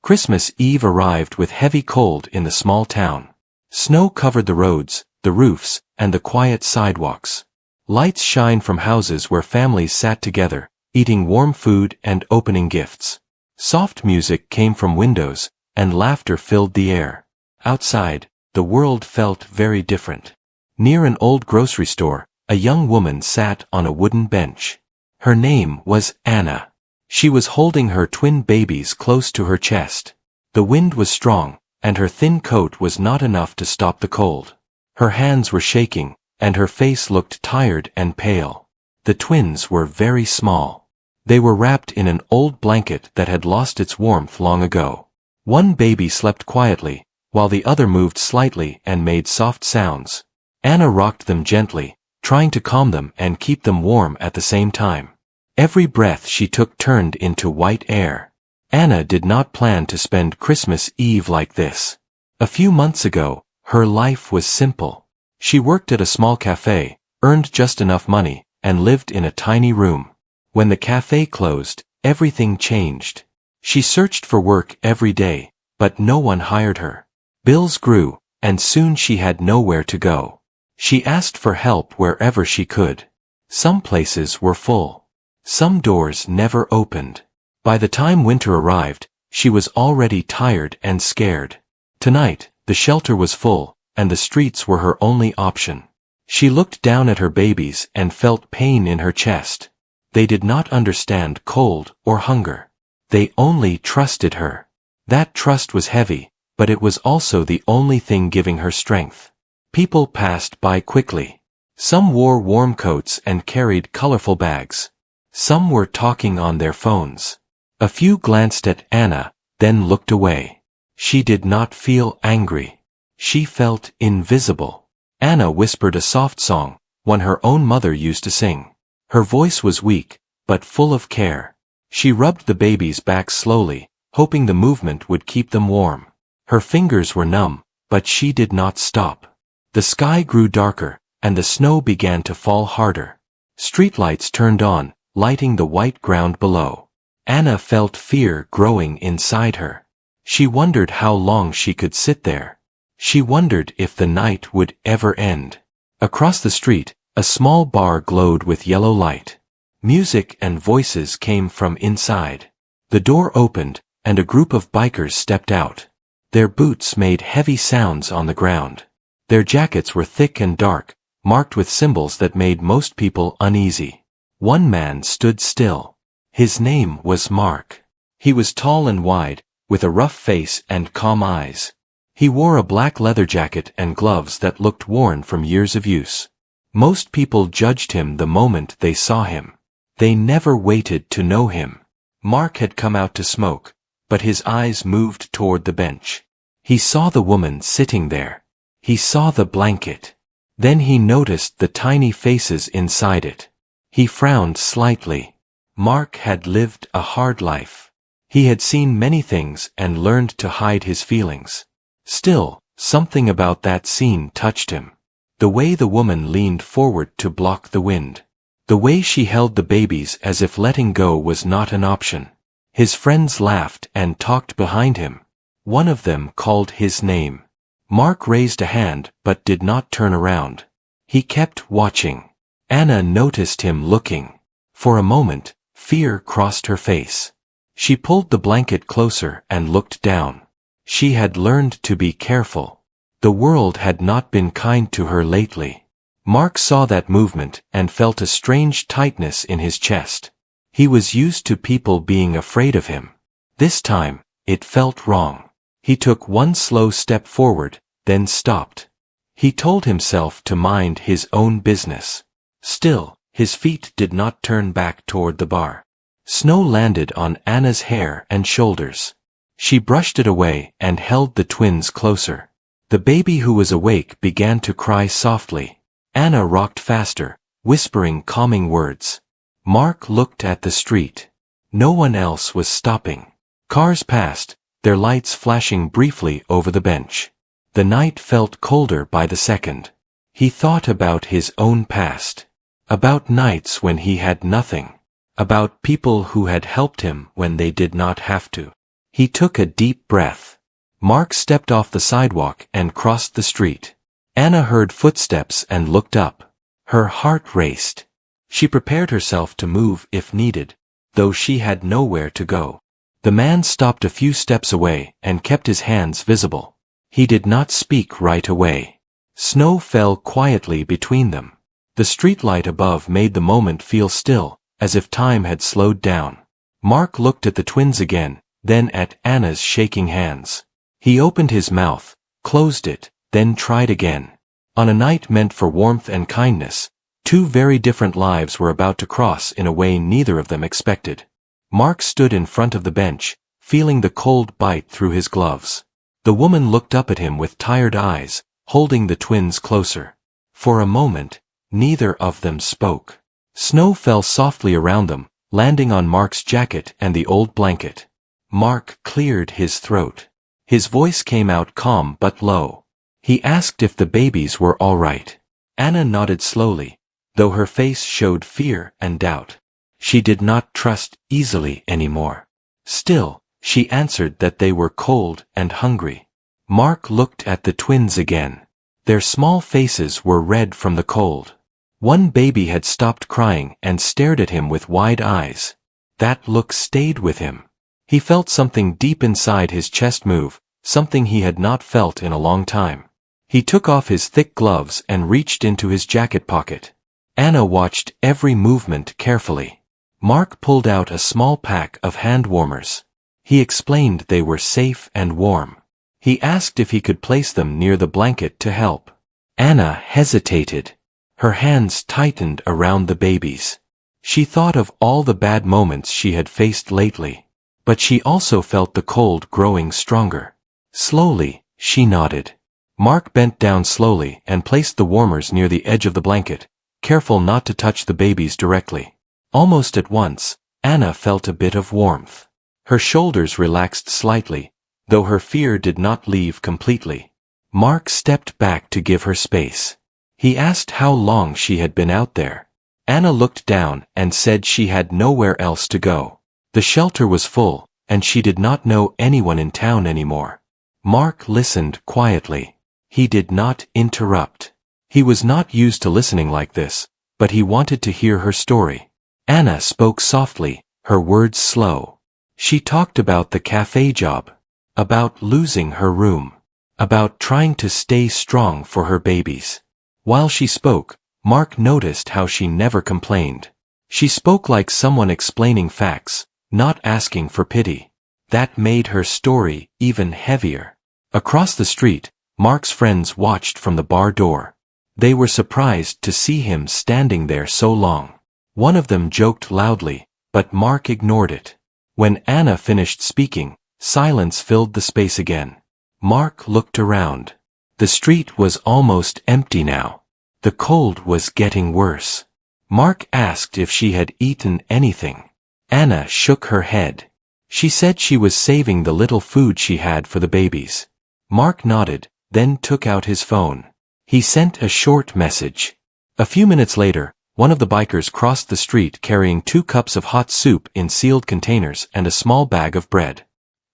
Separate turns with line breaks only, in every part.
Christmas Eve arrived with heavy cold in the small town. Snow covered the roads, the roofs, and the quiet sidewalks. Lights shined from houses where families sat together, eating warm food and opening gifts. Soft music came from windows, and laughter filled the air. Outside, the world felt very different. Near an old grocery store, a young woman sat on a wooden bench. Her name was Anna. She was holding her twin babies close to her chest. The wind was strong, and her thin coat was not enough to stop the cold. Her hands were shaking, and her face looked tired and pale. The twins were very small. They were wrapped in an old blanket that had lost its warmth long ago. One baby slept quietly, while the other moved slightly and made soft sounds. Anna rocked them gently, trying to calm them and keep them warm at the same time. Every breath she took turned into white air. Anna did not plan to spend Christmas Eve like this. A few months ago, her life was simple. She worked at a small cafe, earned just enough money, and lived in a tiny room. When the cafe closed, everything changed. She searched for work every day, but no one hired her. Bills grew, and soon she had nowhere to go. She asked for help wherever she could. Some places were full. Some doors never opened. By the time winter arrived, she was already tired and scared. Tonight, the shelter was full, and the streets were her only option. She looked down at her babies and felt pain in her chest. They did not understand cold or hunger. They only trusted her. That trust was heavy, but it was also the only thing giving her strength. People passed by quickly. Some wore warm coats and carried colorful bags. Some were talking on their phones. A few glanced at Anna, then looked away. She did not feel angry. She felt invisible. Anna whispered a soft song, one her own mother used to sing. Her voice was weak, but full of care. She rubbed the babies' backs slowly, hoping the movement would keep them warm. Her fingers were numb, but she did not stop. The sky grew darker, and the snow began to fall harder. Streetlights turned on, lighting the white ground below. Anna felt fear growing inside her. She wondered how long she could sit there. She wondered if the night would ever end. Across the street, a small bar glowed with yellow light. Music and voices came from inside. The door opened, and a group of bikers stepped out. Their boots made heavy sounds on the ground. Their jackets were thick and dark, marked with symbols that made most people uneasy. One man stood still. His name was Mark. He was tall and wide, with a rough face and calm eyes. He wore a black leather jacket and gloves that looked worn from years of use. Most people judged him the moment they saw him. They never waited to know him. Mark had come out to smoke, but his eyes moved toward the bench. He saw the woman sitting there. He saw the blanket. Then he noticed the tiny faces inside it. He frowned slightly. Mark had lived a hard life. He had seen many things and learned to hide his feelings. Still, something about that scene touched him. The way the woman leaned forward to block the wind. The way she held the babies as if letting go was not an option. His friends laughed and talked behind him. One of them called his name. Mark raised a hand but did not turn around. He kept watching. Anna noticed him looking. For a moment, fear crossed her face. She pulled the blanket closer and looked down. She had learned to be careful. The world had not been kind to her lately. Mark saw that movement and felt a strange tightness in his chest. He was used to people being afraid of him. This time, it felt wrong. He took one slow step forward, then stopped. He told himself to mind his own business. Still, his feet did not turn back toward the bar. Snow landed on Anna's hair and shoulders. She brushed it away and held the twins closer. The baby who was awake began to cry softly. Anna rocked faster, whispering calming words. Mark looked at the street. No one else was stopping. Cars passed, their lights flashing briefly over the bench. The night felt colder by the second. He thought about his own past. About nights when he had nothing. About people who had helped him when they did not have to. He took a deep breath. Mark stepped off the sidewalk and crossed the street. Anna heard footsteps and looked up. Her heart raced. She prepared herself to move if needed, though she had nowhere to go. The man stopped a few steps away and kept his hands visible. He did not speak right away. Snow fell quietly between them. The streetlight above made the moment feel still, as if time had slowed down. Mark looked at the twins again, then at Anna's shaking hands. He opened his mouth, closed it, then tried again. On a night meant for warmth and kindness, two very different lives were about to cross in a way neither of them expected. Mark stood in front of the bench, feeling the cold bite through his gloves. The woman looked up at him with tired eyes, holding the twins closer. For a moment, neither of them spoke. Snow fell softly around them, landing on Mark's jacket and the old blanket. Mark cleared his throat. His voice came out calm but low. He asked if the babies were all right. Anna nodded slowly, though her face showed fear and doubt. She did not trust easily anymore. Still, she answered that they were cold and hungry. Mark looked at the twins again. Their small faces were red from the cold. One baby had stopped crying and stared at him with wide eyes. That look stayed with him. He felt something deep inside his chest move, something he had not felt in a long time. He took off his thick gloves and reached into his jacket pocket. Anna watched every movement carefully. Mark pulled out a small pack of hand warmers. He explained they were safe and warm. He asked if he could place them near the blanket to help. Anna hesitated. Her hands tightened around the babies. She thought of all the bad moments she had faced lately. But she also felt the cold growing stronger. Slowly, she nodded. Mark bent down slowly and placed the warmers near the edge of the blanket, careful not to touch the babies directly. Almost at once, Anna felt a bit of warmth. Her shoulders relaxed slightly, though her fear did not leave completely. Mark stepped back to give her space. He asked how long she had been out there. Anna looked down and said she had nowhere else to go. The shelter was full, and she did not know anyone in town anymore. Mark listened quietly. He did not interrupt. He was not used to listening like this, but he wanted to hear her story. Anna spoke softly, her words slow. She talked about the cafe job, about losing her room, about trying to stay strong for her babies. While she spoke, Mark noticed how she never complained. She spoke like someone explaining facts, not asking for pity. That made her story even heavier. Across the street, Mark's friends watched from the bar door. They were surprised to see him standing there so long. One of them joked loudly, but Mark ignored it. When Anna finished speaking, silence filled the space again. Mark looked around. The street was almost empty now. The cold was getting worse. Mark asked if she had eaten anything. Anna shook her head. She said she was saving the little food she had for the babies. Mark nodded, then took out his phone. He sent a short message. A few minutes later, one of the bikers crossed the street carrying 2 cups of hot soup in sealed containers and a small bag of bread.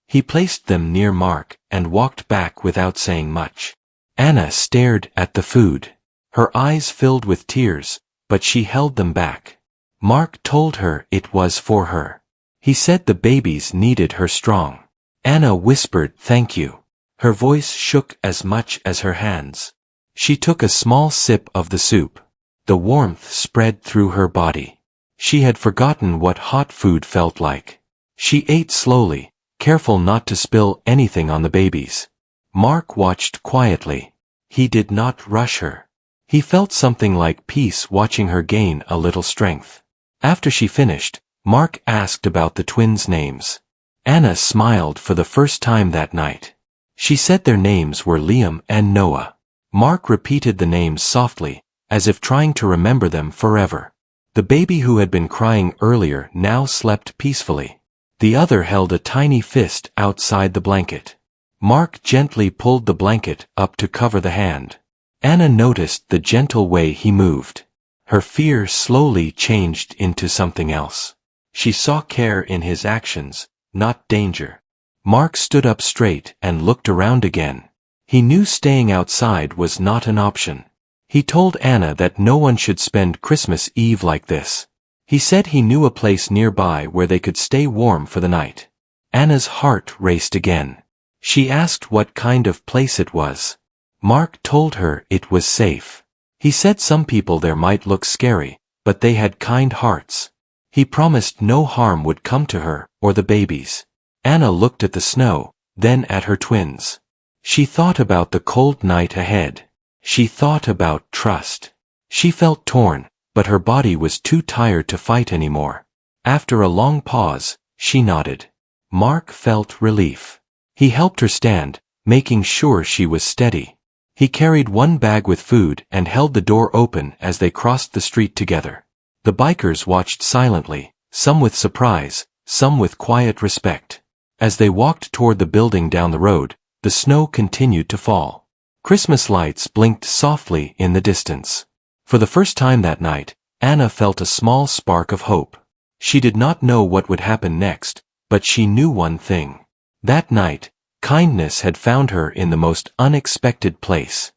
He placed them near Mark and walked back without saying much. Anna stared at the food. Her eyes filled with tears, but she held them back. Mark told her it was for her. He said the babies needed her strong. Anna whispered thank you. Her voice shook as much as her hands. She took a small sip of the soup. The warmth spread through her body. She had forgotten what hot food felt like. She ate slowly, careful not to spill anything on the babies. Mark watched quietly. He did not rush her. He felt something like peace watching her gain a little strength. After she finished, Mark asked about the twins' names. Anna smiled for the first time that night. She said their names were Liam and Noah. Mark repeated the names softly, as if trying to remember them forever. The baby who had been crying earlier now slept peacefully. The other held a tiny fist outside the blanket. Mark gently pulled the blanket up to cover the hand. Anna noticed the gentle way he moved. Her fear slowly changed into something else. She saw care in his actions, not danger. Mark stood up straight and looked around again. He knew staying outside was not an option. He told Anna that no one should spend Christmas Eve like this. He said he knew a place nearby where they could stay warm for the night. Anna's heart raced again. She asked what kind of place it was. Mark told her it was safe. He said some people there might look scary, but they had kind hearts. He promised no harm would come to her or the babies. Anna looked at the snow, then at her twins. She thought about the cold night ahead. She thought about trust. She felt torn, but her body was too tired to fight anymore. After a long pause, she nodded. Mark felt relief. He helped her stand, making sure she was steady. He carried one bag with food and held the door open as they crossed the street together. The bikers watched silently, some with surprise, some with quiet respect. As they walked toward the building down the road, the snow continued to fall. Christmas lights blinked softly in the distance. For the first time that night, Anna felt a small spark of hope. She did not know what would happen next, but she knew one thing. That night, kindness had found her in the most unexpected place.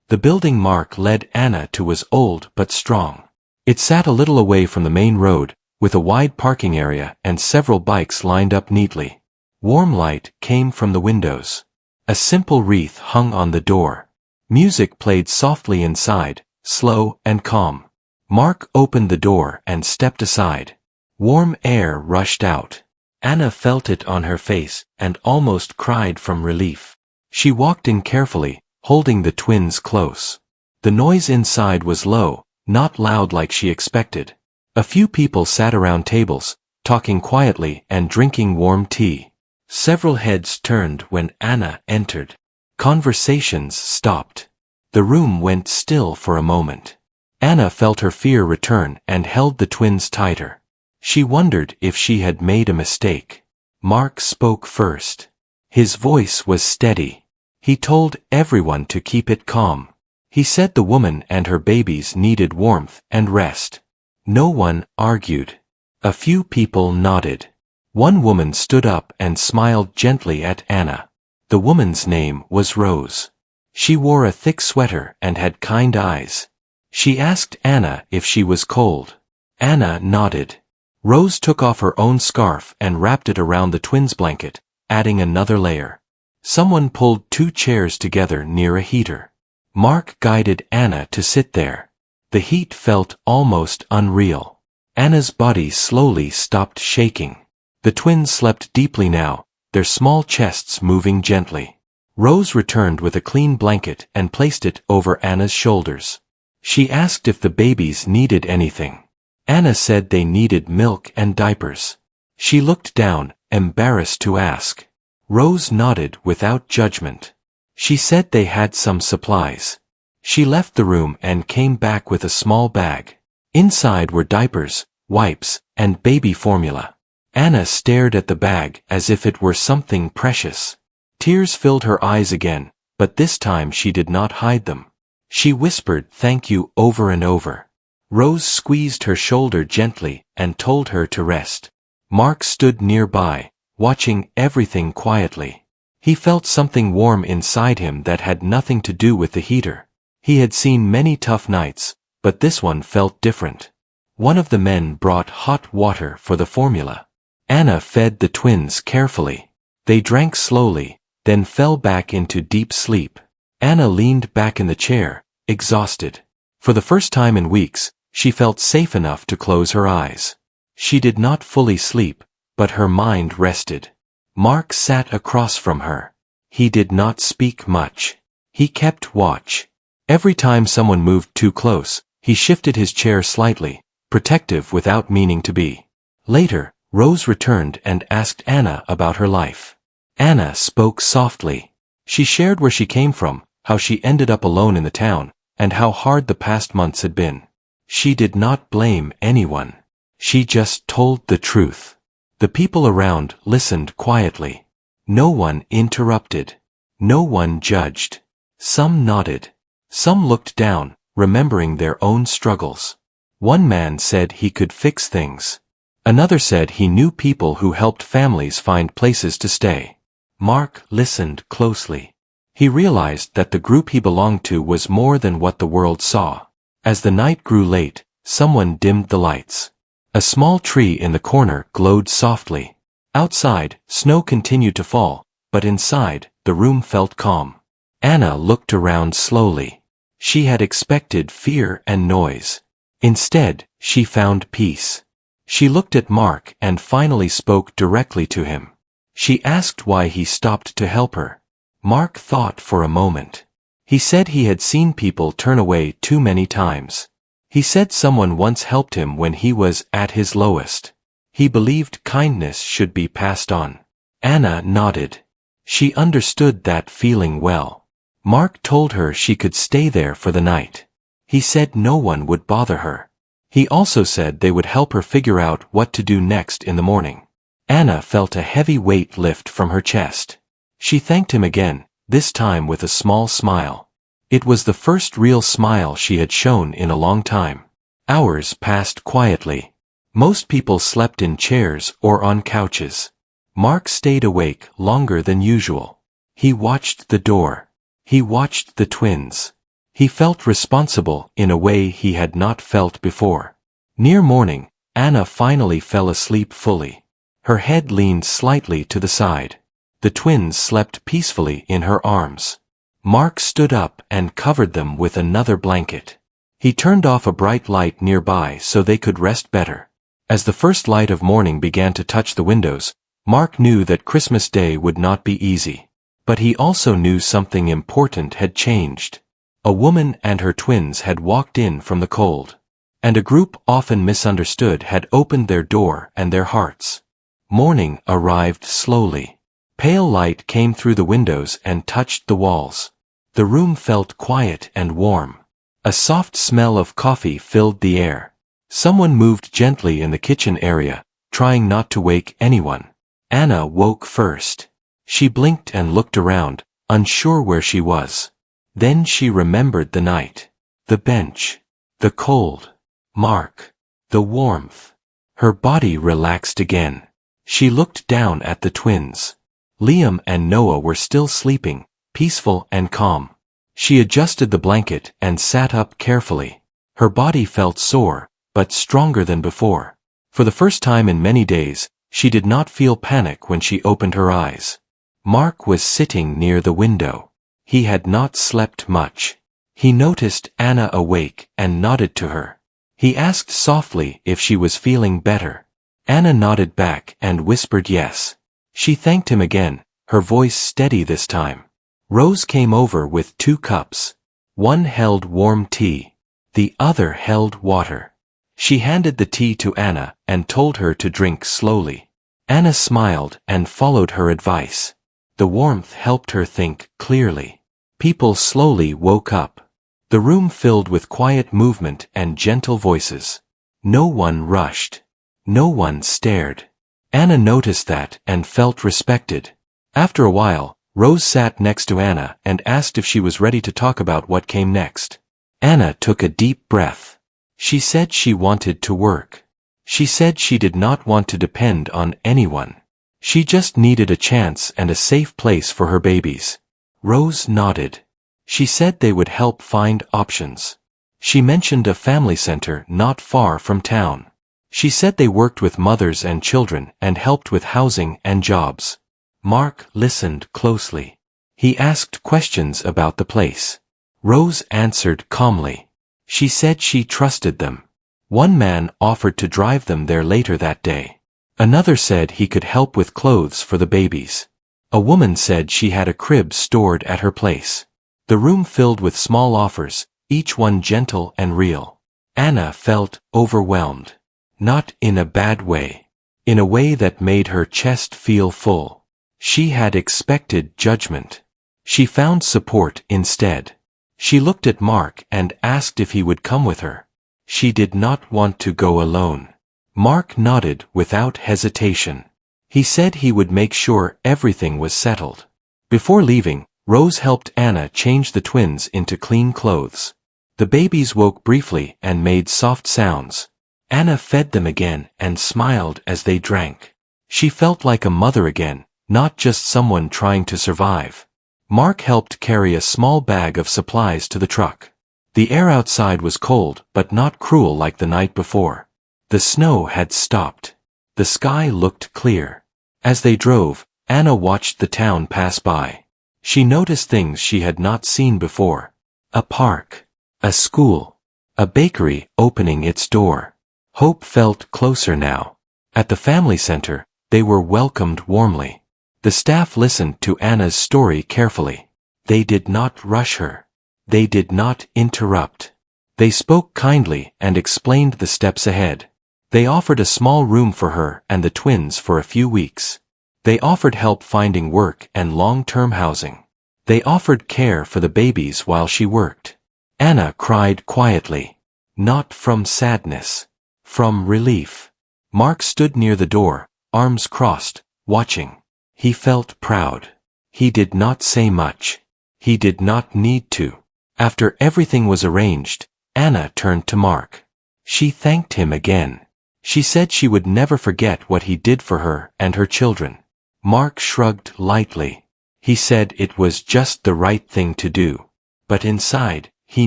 The building Mark led Anna to was old but strong. It sat a little away from the main road, with a wide parking area and several bikes lined up neatly. Warm light came from the windows. A simple wreath hung on the door. Music played softly inside, slow and calm. Mark opened the door and stepped aside. Warm air rushed out. Anna felt it on her face and almost cried from relief. She walked in carefully, holding the twins close. The noise inside was low, not loud like she expected. A few people sat around tables, talking quietly and drinking warm tea. Several heads turned when Anna entered. Conversations stopped. The room went still for a moment. Anna felt her fear return and held the twins tighter. She wondered if she had made a mistake. Mark spoke first. His voice was steady. He told everyone to keep it calm. He said the woman and her babies needed warmth and rest. No one argued. A few people nodded. One woman stood up and smiled gently at Anna. The woman's name was Rose. She wore a thick sweater and had kind eyes. She asked Anna if she was cold. Anna nodded. Rose took off her own scarf and wrapped it around the twins' blanket, adding another layer. Someone pulled two chairs together near a heater. Mark guided Anna to sit there. The heat felt almost unreal. Anna's body slowly stopped shaking. The twins slept deeply now, their small chests moving gently. Rose returned with a clean blanket and placed it over Anna's shoulders. She asked if the babies needed anything. Anna said they needed milk and diapers. She looked down, embarrassed to ask. Rose nodded without judgment. She said they had some supplies. She left the room and came back with a small bag. Inside were diapers, wipes, and baby formula. Anna stared at the bag as if it were something precious. Tears filled her eyes again, but this time she did not hide them. She whispered thank you over and over. Rose squeezed her shoulder gently and told her to rest. Mark stood nearby, watching everything quietly. He felt something warm inside him that had nothing to do with the heater. He had seen many tough nights, but this one felt different. One of the men brought hot water for the formula. Anna fed the twins carefully. They drank slowly, then fell back into deep sleep. Anna leaned back in the chair, exhausted. For the first time in weeks, she felt safe enough to close her eyes. She did not fully sleep, but her mind rested. Mark sat across from her. He did not speak much. He kept watch. Every time someone moved too close, he shifted his chair slightly, protective without meaning to be. Later, Rose returned and asked Anna about her life. Anna spoke softly. She shared where she came from, how she ended up alone in the town, and how hard the past months had been. She did not blame anyone. She just told the truth. The people around listened quietly. No one interrupted. No one judged. Some nodded. Some looked down, remembering their own struggles. One man said he could fix things. Another said he knew people who helped families find places to stay. Mark listened closely. He realized that the group he belonged to was more than what the world saw. As the night grew late, someone dimmed the lights. A small tree in the corner glowed softly. Outside, snow continued to fall, but inside, the room felt calm. Anna looked around slowly. She had expected fear and noise. Instead, she found peace. She looked at Mark and finally spoke directly to him. She asked why he stopped to help her. Mark thought for a moment. He said he had seen people turn away too many times. He said someone once helped him when he was at his lowest. He believed kindness should be passed on. Anna nodded. She understood that feeling well. Mark told her she could stay there for the night. He said no one would bother her. He also said they would help her figure out what to do next in the morning. Anna felt a heavy weight lift from her chest. She thanked him again, this time with a small smile. It was the first real smile she had shown in a long time. Hours passed quietly. Most people slept in chairs or on couches. Mark stayed awake longer than usual. He watched the door. He watched the twins. He felt responsible in a way he had not felt before. Near morning, Anna finally fell asleep fully. Her head leaned slightly to the side. The twins slept peacefully in her arms. Mark stood up and covered them with another blanket. He turned off a bright light nearby so they could rest better. As the first light of morning began to touch the windows, Mark knew that Christmas Day would not be easy. But he also knew something important had changed. A woman and her twins had walked in from the cold. And a group often misunderstood had opened their door and their hearts. Morning arrived slowly. Pale light came through the windows and touched the walls. The room felt quiet and warm. A soft smell of coffee filled the air. Someone moved gently in the kitchen area, trying not to wake anyone. Anna woke first. She blinked and looked around, unsure where she was. Then she remembered the night. The bench. The cold. Mark. The warmth. Her body relaxed again. She looked down at the twins. Liam and Noah were still sleeping, peaceful and calm. She adjusted the blanket and sat up carefully. Her body felt sore, but stronger than before. For the first time in many days, she did not feel panic when she opened her eyes. Mark was sitting near the window. He had not slept much. He noticed Anna awake and nodded to her. He asked softly if she was feeling better. Anna nodded back and whispered yes. She thanked him again, her voice steady this time. Rose came over with 2 cups. One held warm tea. The other held water. She handed the tea to Anna and told her to drink slowly. Anna smiled and followed her advice. The warmth helped her think clearly. People slowly woke up. The room filled with quiet movement and gentle voices. No one rushed. No one stared. Anna noticed that and felt respected. After a while, Rose sat next to Anna and asked if she was ready to talk about what came next. Anna took a deep breath. She said she wanted to work. She said she did not want to depend on anyone. She just needed a chance and a safe place for her babies. Rose nodded. She said they would help find options. She mentioned a family center not far from town. She said they worked with mothers and children and helped with housing and jobs. Mark listened closely. He asked questions about the place. Rose answered calmly. She said she trusted them. One man offered to drive them there later that day. Another said he could help with clothes for the babies. A woman said she had a crib stored at her place. The room filled with small offers, each one gentle and real. Anna felt overwhelmed. Not in a bad way. In a way that made her chest feel full. She had expected judgment. She found support instead. She looked at Mark and asked if he would come with her. She did not want to go alone. Mark nodded without hesitation. He said he would make sure everything was settled. Before leaving, Rose helped Anna change the twins into clean clothes. The babies woke briefly and made soft sounds. Anna fed them again and smiled as they drank. She felt like a mother again, not just someone trying to survive. Mark helped carry a small bag of supplies to the truck. The air outside was cold but not cruel like the night before. The snow had stopped. The sky looked clear. As they drove, Anna watched the town pass by. She noticed things she had not seen before. A park. A school. A bakery opening its door. Hope felt closer now. At the family center, they were welcomed warmly. The staff listened to Anna's story carefully. They did not rush her. They did not interrupt. They spoke kindly and explained the steps ahead. They offered a small room for her and the twins for a few weeks. They offered help finding work and long-term housing. They offered care for the babies while she worked. Anna cried quietly. Not from sadness. From relief. Mark stood near the door, arms crossed, watching. He felt proud. He did not say much. He did not need to. After everything was arranged, Anna turned to Mark. She thanked him again. She said she would never forget what he did for her and her children. Mark shrugged lightly. He said it was just the right thing to do. But inside, he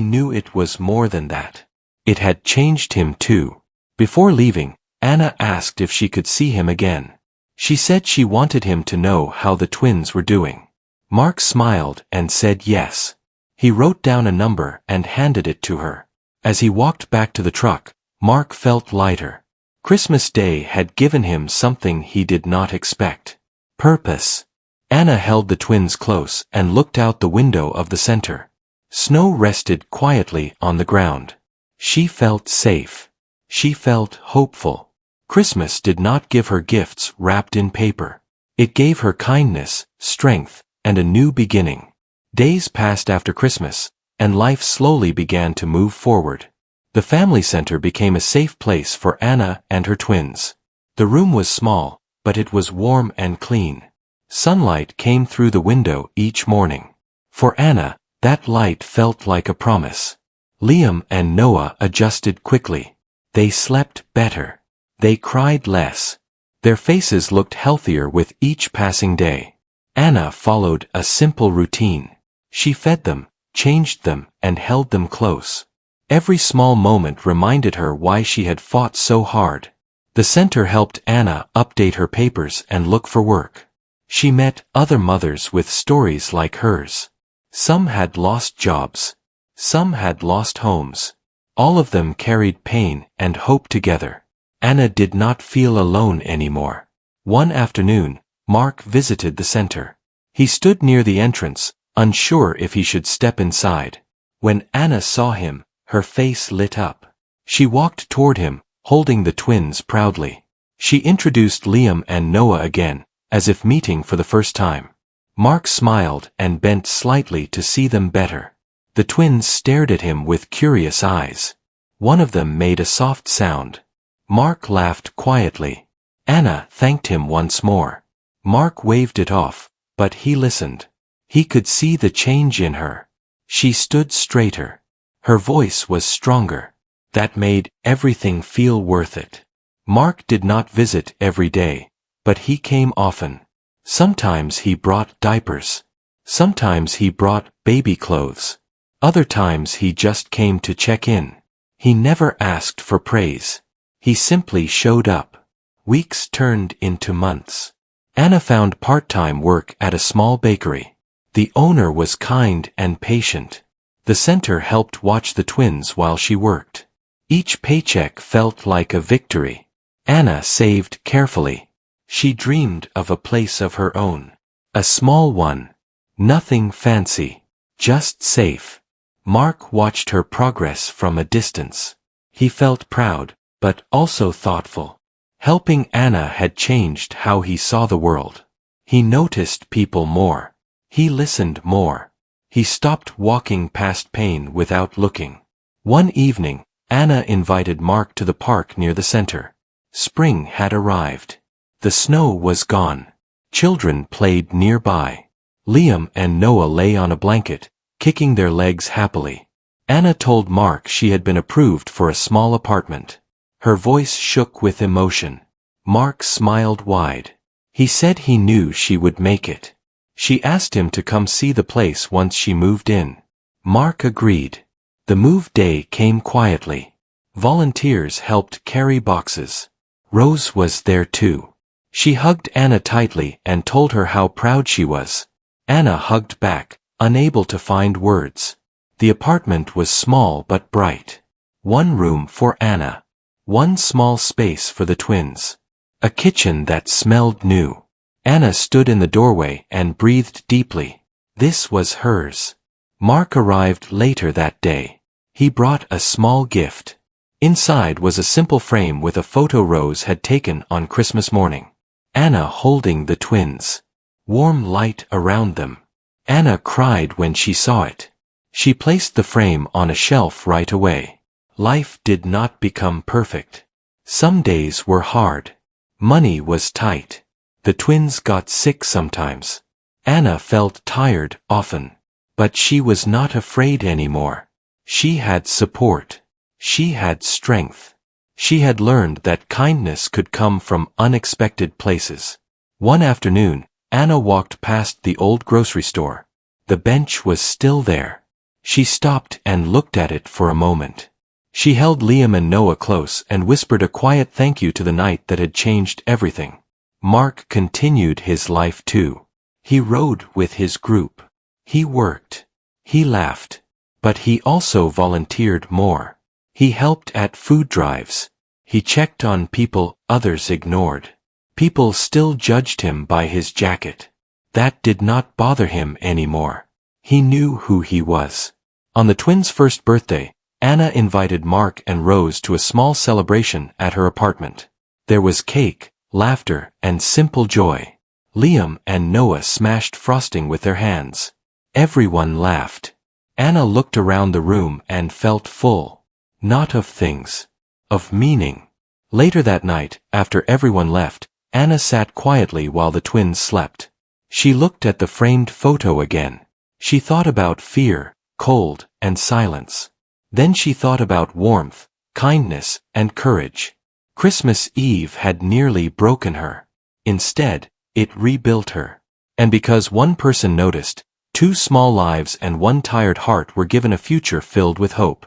knew it was more than that. It had changed him too. Before leaving, Anna asked if she could see him again. She said she wanted him to know how the twins were doing. Mark smiled and said yes. He wrote down a number and handed it to her. As he walked back to the truck, Mark felt lighter. Christmas Day had given him something he did not expect. Purpose. Anna held the twins close and looked out the window of the center. Snow rested quietly on the ground. She felt safe. She felt hopeful. Christmas did not give her gifts wrapped in paper. It gave her kindness, strength, and a new beginning. Days passed after Christmas, and life slowly began to move forward. The family center became a safe place for Anna and her twins. The room was small, but it was warm and clean. Sunlight came through the window each morning. For Anna, that light felt like a promise. Liam and Noah adjusted quickly. They slept better. They cried less. Their faces looked healthier with each passing day. Anna followed a simple routine. She fed them, changed them, and held them close. Every small moment reminded her why she had fought so hard. The center helped Anna update her papers and look for work. She met other mothers with stories like hers. Some had lost jobs. Some had lost homes. All of them carried pain and hope together. Anna did not feel alone anymore. One afternoon, Mark visited the center. He stood near the entrance, unsure if he should step inside. When Anna saw him, her face lit up. She walked toward him, holding the twins proudly. She introduced Liam and Noah again, as if meeting for the first time. Mark smiled and bent slightly to see them better. The twins stared at him with curious eyes. One of them made a soft sound. Mark laughed quietly. Anna thanked him once more. Mark waved it off, but he listened. He could see the change in her. She stood straighter. Her voice was stronger. That made everything feel worth it. Mark did not visit every day, but he came often. Sometimes he brought diapers. Sometimes he brought baby clothes. Other times he just came to check in. He never asked for praise. He simply showed up. Weeks turned into months. Anna found part-time work at a small bakery. The owner was kind and patient. The center helped watch the twins while she worked. Each paycheck felt like a victory. Anna saved carefully. She dreamed of a place of her own. A small one. Nothing fancy. Just safe. Mark watched her progress from a distance. He felt proud, but also thoughtful. Helping Anna had changed how he saw the world. He noticed people more. He listened more. He stopped walking past pain without looking. One evening, Anna invited Mark to the park near the center. Spring had arrived. The snow was gone. Children played nearby. Liam and Noah lay on a blanket, kicking their legs happily. Anna told Mark she had been approved for a small apartment. Her voice shook with emotion. Mark smiled wide. He said he knew she would make it. She asked him to come see the place once she moved in. Mark agreed. The move day came quietly. Volunteers helped carry boxes. Rose was there too. She hugged Anna tightly and told her how proud she was. Anna hugged back, unable to find words. The apartment was small but bright. One room for Anna. One small space for the twins. A kitchen that smelled new. Anna stood in the doorway and breathed deeply. This was hers. Mark arrived later that day. He brought a small gift. Inside was a simple frame with a photo Rose had taken on Christmas morning. Anna holding the twins. Warm light around them. Anna cried when she saw it. She placed the frame on a shelf right away. Life did not become perfect. Some days were hard. Money was tight. The twins got sick sometimes. Anna felt tired often. But she was not afraid anymore. She had support. She had strength. She had learned that kindness could come from unexpected places. One afternoon, Anna walked past the old grocery store. The bench was still there. She stopped and looked at it for a moment. She held Liam and Noah close and whispered a quiet thank you to the night that had changed everything. Mark continued his life too. He rode with his group. He worked. He laughed. But he also volunteered more. He helped at food drives. He checked on people others ignored. People still judged him by his jacket. That did not bother him anymore. He knew who he was. On the twins' first birthday, Anna invited Mark and Rose to a small celebration at her apartment. There was cake, laughter, and simple joy. Liam and Noah smashed frosting with their hands. Everyone laughed. Anna looked around the room and felt full. Not of things. Of meaning. Later that night, after everyone left, Anna sat quietly while the twins slept. She looked at the framed photo again. She thought about fear, cold, and silence. Then she thought about warmth, kindness, and courage. Christmas Eve had nearly broken her. Instead, it rebuilt her. And because one person noticed, 2 small lives and 1 tired heart were given a future filled with hope.